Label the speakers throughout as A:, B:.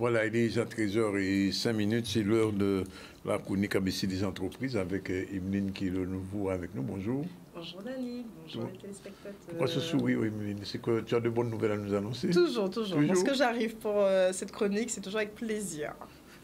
A: Voilà, il est déjà 13h05, c'est l'heure de la chronique ABC des entreprises avec Emeline qui est de nouveau avec nous. Bonjour.
B: Bonjour Dani, bonjour les téléspectateurs.
A: Pourquoi ce sourire, Emeline? C'est que tu as de bonnes nouvelles à nous annoncer?
B: Toujours. Lorsque j'arrive pour cette chronique, c'est toujours avec plaisir.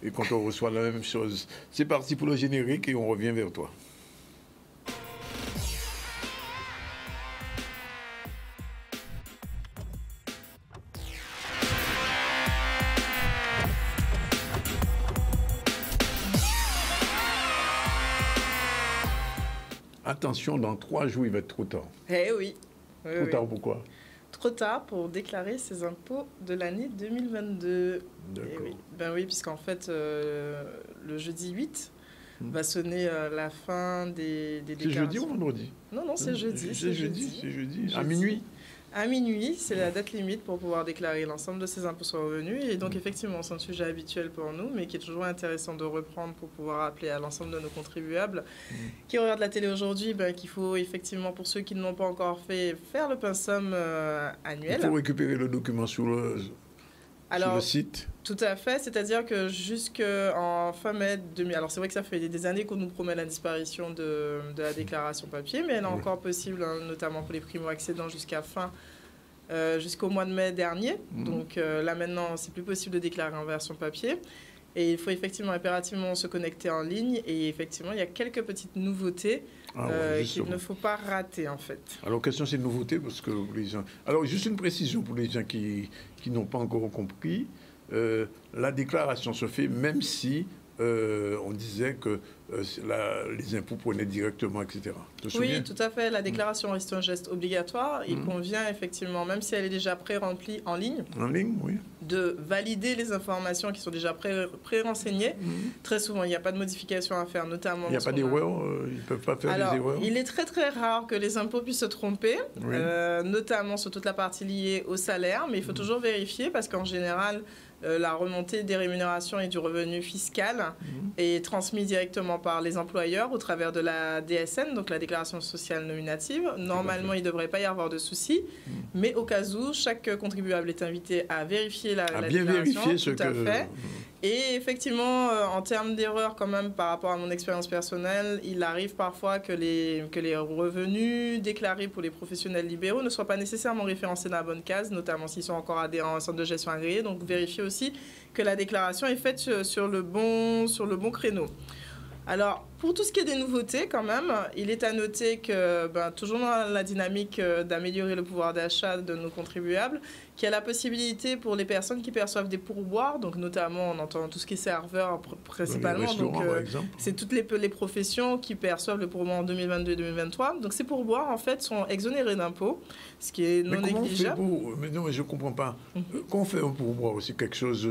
A: Et quand on reçoit la même chose, c'est parti pour le générique et on revient vers toi. Attention, dans 3 jours, il va être trop tard.
B: Eh oui.
A: Trop tard pourquoi?
B: Trop tard pour déclarer ses impôts de l'année 2022.
A: D'accord.
B: Oui. Ben oui, puisqu'en fait, le jeudi 8 va sonner la fin des déclarations.
A: C'est jeudi ou vendredi?
B: Non, c'est jeudi.
A: C'est jeudi. À minuit?
B: À minuit, c'est la date limite pour pouvoir déclarer l'ensemble de ses impôts sur revenus. Et donc, effectivement, c'est un sujet habituel pour nous, mais qui est toujours intéressant de reprendre pour pouvoir appeler à l'ensemble de nos contribuables qui regardent la télé aujourd'hui, qu'il faut effectivement, pour ceux qui ne l'ont pas encore fait, faire le pinceum annuel.
A: Il faut récupérer le document sur le site.
B: Tout à fait, c'est-à-dire que jusqu'en fin mai 2000, alors c'est vrai que ça fait des années qu'on nous promet la disparition de la déclaration papier, mais elle est encore possible, notamment pour les primo-accédants jusqu'au mois de mai dernier. Donc là maintenant, c'est plus possible de déclarer en version papier. Et il faut effectivement impérativement se connecter en ligne. Et effectivement, il y a quelques petites nouveautés qu'il ne faut pas rater, en fait.
A: Alors, question, c'est une nouveauté parce que les gens... Alors, juste une précision pour les gens qui n'ont pas encore compris. La déclaration se fait même si on disait que les impôts prenaient directement, etc.
B: Oui, tout à fait. La déclaration reste un geste obligatoire. Il convient effectivement, même si elle est déjà pré-remplie en ligne,
A: oui,
B: de valider les informations qui sont déjà pré-renseignées. Très souvent, il n'y a pas de modification à faire, notamment...
A: Il n'y a pas d'erreur? Ils ne peuvent pas faire des erreurs?
B: Il est très très rare que les impôts puissent se tromper, notamment sur toute la partie liée au salaire, mais il faut toujours vérifier parce qu'en général, la remontée des rémunérations et du revenu fiscal est transmise directement par les employeurs au travers de la DSN, donc la déclaration sociale nominative. Normalement, il ne devrait pas y avoir de soucis, mais au cas où, chaque contribuable est invité à vérifier la déclaration. Tout à fait. Et effectivement, en termes d'erreurs, quand même, par rapport à mon expérience personnelle, il arrive parfois que les revenus déclarés pour les professionnels libéraux ne soient pas nécessairement référencés dans la bonne case, notamment s'ils sont encore adhérents à un centre de gestion agréé. Donc, vérifier aussi que la déclaration est faite sur le bon créneau. Alors, pour tout ce qui est des nouveautés, quand même, il est à noter que, toujours dans la dynamique d'améliorer le pouvoir d'achat de nos contribuables, qu'il y a la possibilité pour les personnes qui perçoivent des pourboires, donc notamment on entend tout ce qui est serveur principalement, donc c'est toutes les professions qui perçoivent le pourboire en 2022 et 2023. Donc ces pourboires, en fait, sont exonérés d'impôts, ce qui est non négligeable.
A: Mais non, mais je ne comprends pas. Quand on fait un pourboire, c'est quelque chose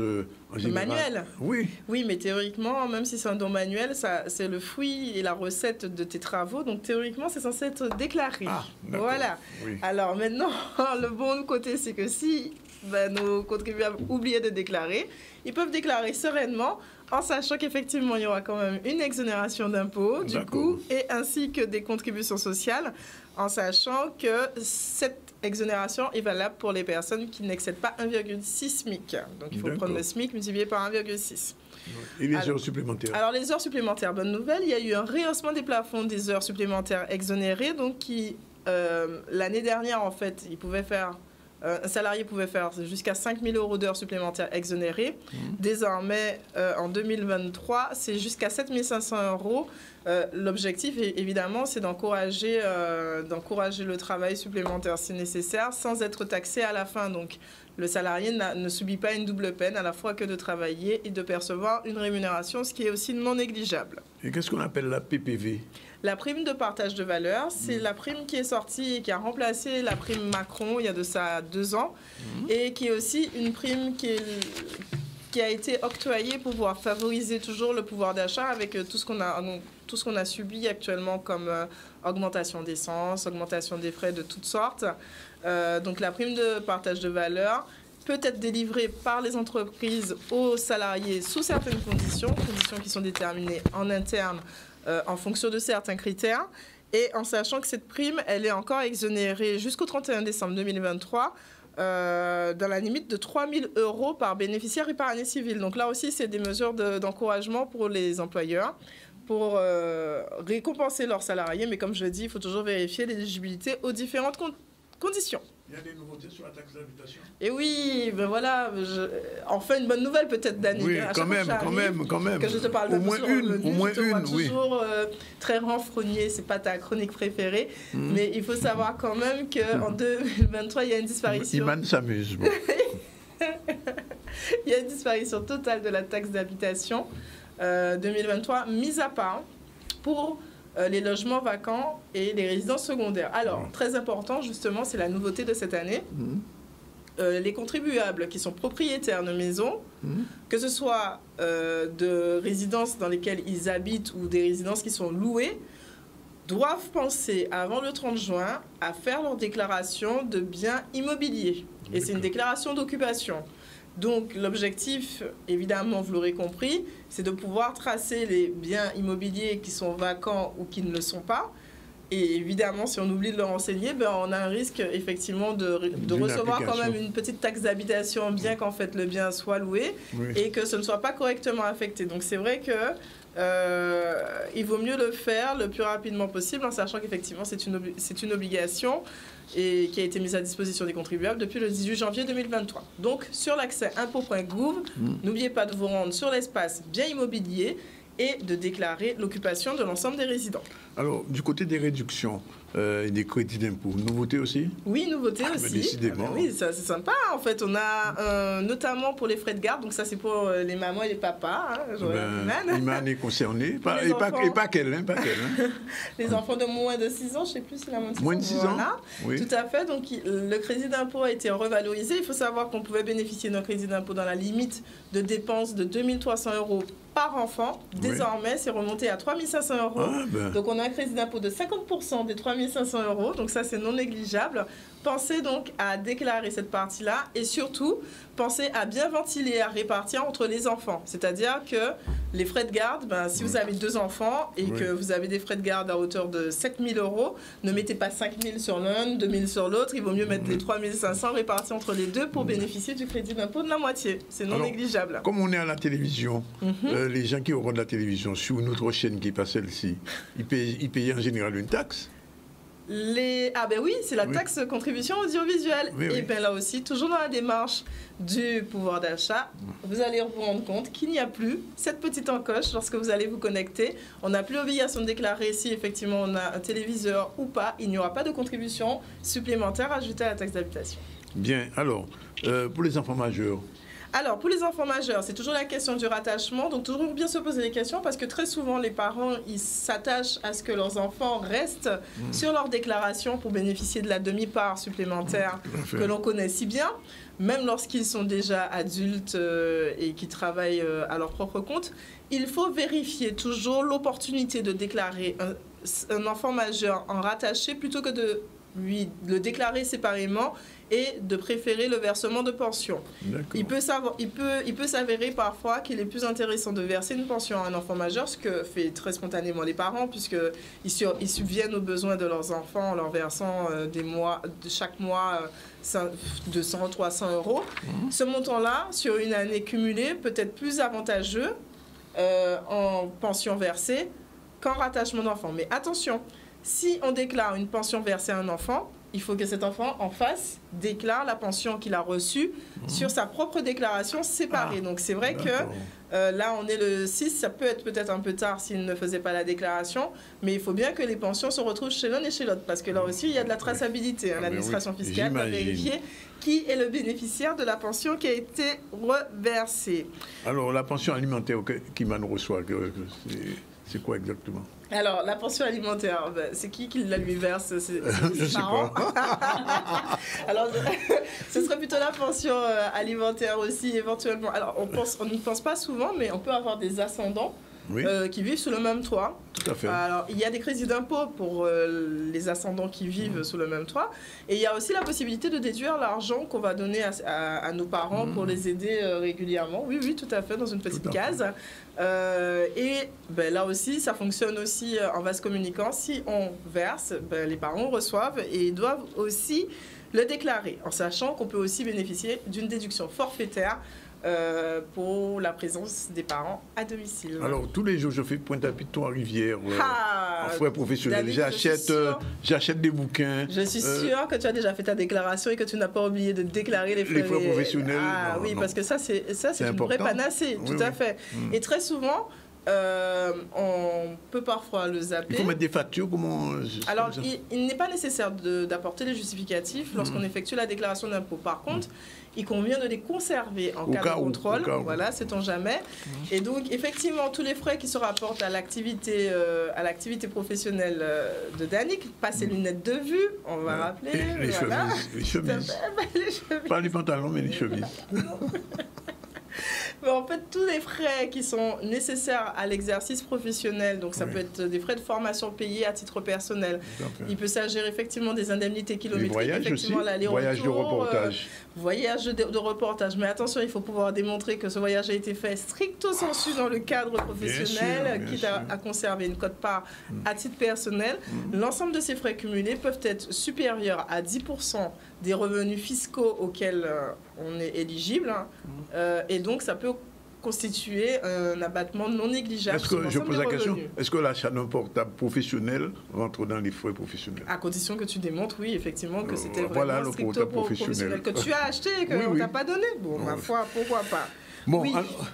A: en général...
B: Manuel. Oui, mais théoriquement, même si c'est un don manuel, c'est le fruit et la recette de tes travaux, donc théoriquement, c'est censé être déclaré. Voilà. Oui. Alors maintenant, le bon côté, c'est que si nos contribuables oubliaient de déclarer, ils peuvent déclarer sereinement en sachant qu'effectivement, il y aura quand même une exonération d'impôts, du coup, et ainsi que des contributions sociales, en sachant que cette exonération est valable pour les personnes qui n'excèdent pas 1,6 SMIC. Donc, il faut prendre le SMIC multiplié par 1,6.
A: Et les heures supplémentaires? Alors,
B: les heures supplémentaires, bonne nouvelle, il y a eu un rehaussement des plafonds des heures supplémentaires exonérées, donc qui, l'année dernière, en fait, un salarié pouvait faire jusqu'à 5 000 € d'heures supplémentaires exonérées. Désormais, en 2023, c'est jusqu'à 7 500 €. L'objectif, évidemment, c'est d'encourager le travail supplémentaire si nécessaire, sans être taxé à la fin. Donc, le salarié ne subit pas une double peine, à la fois que de travailler et de percevoir une rémunération, ce qui est aussi non négligeable.
A: Et qu'est-ce qu'on appelle la PPV?
B: La prime de partage de valeur, c'est la prime qui est sortie et qui a remplacé la prime Macron il y a de ça 2 ans, et qui est aussi une prime qui a été octroyée pour pouvoir favoriser toujours le pouvoir d'achat avec tout ce qu'on a subi actuellement comme augmentation d'essence, augmentation des frais de toutes sortes. Donc la prime de partage de valeur peut être délivrée par les entreprises aux salariés sous certaines conditions qui sont déterminées en interne en fonction de certains critères, et en sachant que cette prime, elle est encore exonérée jusqu'au 31 décembre 2023 dans la limite de 3 000 € par bénéficiaire et par année civile. Donc là aussi, c'est des mesures d'encouragement pour les employeurs pour récompenser leurs salariés. Mais comme je le dis, il faut toujours vérifier l'éligibilité aux différentes conditions.
A: Il y a des nouveautés sur la taxe d'habitation.
B: Et oui, ben voilà, enfin une bonne nouvelle peut-être d'année.
A: Oui, quand même.
B: Que je te parle
A: au moins une, oui.
B: Toujours très renfrogné, c'est pas ta chronique préférée, mais il faut savoir quand même qu'en 2023, il y a une disparition.
A: Iman s'amuse. Bon.
B: Il y a une disparition totale de la taxe d'habitation 2023, mise à part pour les logements vacants et les résidences secondaires. Alors, très important, justement, c'est la nouveauté de cette année. Les contribuables qui sont propriétaires de maisons, que ce soit de résidences dans lesquelles ils habitent ou des résidences qui sont louées, doivent penser avant le 30 juin à faire leur déclaration de biens immobiliers. Et c'est une déclaration d'occupation. Donc l'objectif, évidemment, vous l'aurez compris, c'est de pouvoir tracer les biens immobiliers qui sont vacants ou qui ne le sont pas. Et évidemment, si on oublie de le renseigner, ben, on a un risque effectivement de recevoir quand même une petite taxe d'habitation, bien qu'en fait le bien soit loué et que ce ne soit pas correctement affecté. Donc c'est vrai que il vaut mieux le faire le plus rapidement possible, en sachant qu'effectivement c'est une obligation et qui a été mise à disposition des contribuables depuis le 18 janvier 2023. Donc sur l'accès impôts.gouv, n'oubliez pas de vous rendre sur l'espace biens immobiliers et de déclarer l'occupation de l'ensemble des résidents.
A: Alors, du côté des réductions et des crédits d'impôt, nouveauté aussi?
B: Oui, nouveauté aussi.
A: Décidément.
B: Oui, ça, c'est sympa. En fait, on a notamment pour les frais de garde, donc ça c'est pour les mamans et les papas.
A: Iman est concerné, et pas qu'elle. Hein.
B: Les enfants de moins de 6 ans, je ne sais plus si la
A: moins de 6 ans.
B: Oui. Tout à fait. Donc le crédit d'impôt a été revalorisé. Il faut savoir qu'on pouvait bénéficier d'un crédit d'impôt dans la limite de dépenses de 2 300 € par enfant. Désormais, c'est remonté à 3 500 €. Donc, on a un crédit d'impôt de 50% des 3 500 €. Donc, ça, c'est non négligeable. Pensez donc à déclarer cette partie-là et surtout, pensez à bien ventiler, à répartir entre les enfants. C'est-à-dire que les frais de garde, si vous avez 2 enfants et que vous avez des frais de garde à hauteur de 7 000 €, ne mettez pas 5 000 sur l'un, 2 000 sur l'autre. Il vaut mieux mettre les 3 500 répartis entre les deux pour bénéficier du crédit d'impôt de la moitié. C'est non négligeable.
A: Comme on est à la télévision, les gens qui auront de la télévision sur notre chaîne qui est pas celle-ci, ils payent en général une taxe.
B: Ah ben oui, c'est la taxe contribution audiovisuelle. Et bien là aussi, toujours dans la démarche du pouvoir d'achat, vous allez vous rendre compte qu'il n'y a plus cette petite encoche lorsque vous allez vous connecter. On n'a plus l'obligation de déclarer si effectivement on a un téléviseur ou pas. Il n'y aura pas de contribution supplémentaire ajoutée à la taxe d'habitation.
A: Bien, alors, pour les enfants majeurs.
B: Alors, pour les enfants majeurs, c'est toujours la question du rattachement. Donc, toujours bien se poser des questions parce que très souvent, les parents, ils s'attachent à ce que leurs enfants restent sur leur déclaration pour bénéficier de la demi-part supplémentaire que l'on connaît si bien, même lorsqu'ils sont déjà adultes et qui travaillent à leur propre compte. Il faut vérifier toujours l'opportunité de déclarer un enfant majeur en rattaché plutôt que de le déclarer séparément et de préférer le versement de pension. Il peut s'avérer parfois qu'il est plus intéressant de verser une pension à un enfant majeur, ce que fait très spontanément les parents, puisqu'ils subviennent aux besoins de leurs enfants en leur versant chaque mois 200, 300 €. Ce montant-là, sur une année cumulée, peut être plus avantageux en pension versée qu'en rattachement d'enfant. Mais attention, si on déclare une pension versée à un enfant, il faut que cet enfant, en face, déclare la pension qu'il a reçue sur sa propre déclaration séparée. Donc, c'est vrai que là, on est le 6, ça peut être peut-être un peu tard s'il ne faisait pas la déclaration, mais il faut bien que les pensions se retrouvent chez l'un et chez l'autre, parce que là aussi, il y a de la traçabilité. L'administration fiscale va vérifier qui est le bénéficiaire de la pension qui a été reversée.
A: Alors, la pension alimentaire qu'Iman reçoit, c'est quoi exactement?
B: Alors, la pension alimentaire, c'est qui la lui verse? C'est
A: je sais pas.
B: Alors, ce serait plutôt la pension alimentaire aussi, éventuellement. Alors, on n'y pense pas souvent, mais on peut avoir des ascendants qui vivent sous le même toit.
A: Tout à fait.
B: Alors, il y a des crédits d'impôt pour les ascendants qui vivent sous le même toit. Et il y a aussi la possibilité de déduire l'argent qu'on va donner à nos parents pour les aider régulièrement. Oui, oui, tout à fait, dans une petite case. Là aussi, ça fonctionne aussi en vase communicant. Si on verse, les parents reçoivent et doivent aussi le déclarer, en sachant qu'on peut aussi bénéficier d'une déduction forfaitaire pour la présence des parents à domicile.
A: Alors, tous les jours, je fais Pointe-à-Pitre, Trois-Rivières, en frais professionnels. J'achète des bouquins.
B: Je suis sûre que tu as déjà fait ta déclaration et que tu n'as pas oublié de déclarer les frais
A: professionnels.
B: Ah non, oui, non. Parce que ça, c'est une vraie panacée, tout à fait. Et très souvent, on peut parfois le zapper.
A: Il faut mettre des factures, comment...
B: Alors, il n'est pas nécessaire d'apporter les justificatifs lorsqu'on effectue la déclaration d'impôt. Par contre, il convient de les conserver en cas de contrôle. Voilà, sait-on jamais. Et donc, effectivement, tous les frais qui se rapportent à l'activité professionnelle de Danick, pas ses lunettes de vue, on va rappeler.
A: Les chemises. Pas les pantalons, mais les chemises.
B: Mais en fait, tous les frais qui sont nécessaires à l'exercice professionnel, donc ça peut être des frais de formation payés à titre personnel. Il peut s'agir effectivement des indemnités kilométriques, effectivement l'aller-retour,
A: voyage de reportage.
B: Voyage de reportage. Mais attention, il faut pouvoir démontrer que ce voyage a été fait stricto sensu dans le cadre professionnel, quitte à conserver une quote-part à titre personnel. L'ensemble de ces frais cumulés peuvent être supérieurs à 10% des revenus fiscaux auxquels on est éligible. Et donc, ça peut constituer un abattement non négligeable.
A: Est-ce que, je pose la question, est-ce que l'achat d'un portable professionnel rentre dans les frais professionnels? À
B: condition que tu démontres, oui, effectivement, que c'était vraiment le stricto professionnel que tu as acheté et qu'on ne t'a pas donné. Bon, ma foi, pourquoi pas?
A: Bon,
B: oui.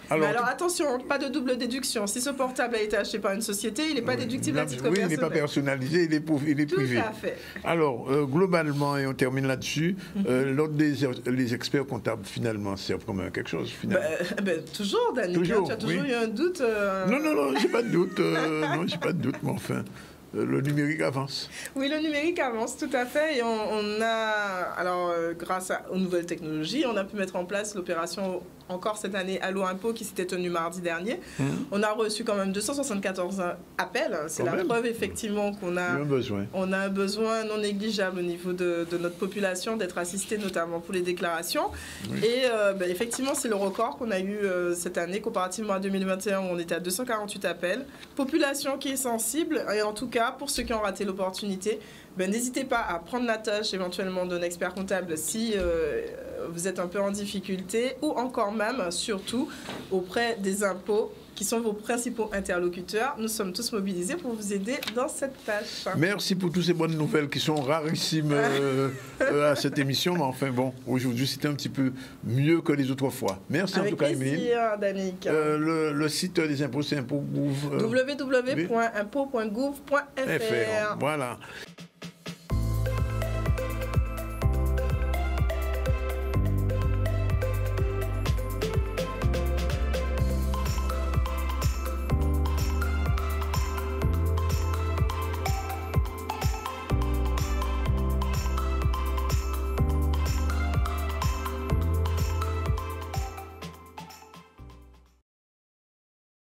B: Alors attention, pas de double déduction. Si ce portable a été acheté par une société, il n'est pas déductible à titre personnel.
A: Oui, il n'est pas personnalisé, il est privé.
B: Tout à fait.
A: Alors, globalement, et on termine là-dessus, les experts comptables, finalement, servent comme quelque chose, finalement.
B: Toujours, Danick. Tu as toujours eu un doute
A: Non, j'ai pas de doute. Non, j'ai pas de doute, mais enfin... Le numérique avance.
B: Oui, le numérique avance, tout à fait. Et on a, alors, grâce aux nouvelles technologies, on a pu mettre en place l'opération encore cette année Allo Impôt qui s'était tenue mardi dernier. On a reçu quand même 274 appels. C'est la preuve, effectivement, qu'on a un besoin non négligeable au niveau de notre population d'être assisté, notamment pour les déclarations. Et effectivement, c'est le record qu'on a eu cette année, comparativement à 2021, où on était à 248 appels. Population qui est sensible, et en tout cas, pour ceux qui ont raté l'opportunité, n'hésitez pas à prendre la tâche éventuellement d'un expert comptable si vous êtes un peu en difficulté, ou encore même, surtout, auprès des impôts qui sont vos principaux interlocuteurs. Nous sommes tous mobilisés pour vous aider dans cette tâche.
A: Merci pour toutes ces bonnes nouvelles qui sont rarissimes à cette émission. Mais enfin bon, aujourd'hui c'était un petit peu mieux que les autres fois. Merci en tout cas, Émilie.
B: Avec plaisir, Danick.
A: Le site des impôts, c'est impôts.gouv.
B: www.impôts.gouv.fr.
A: Voilà.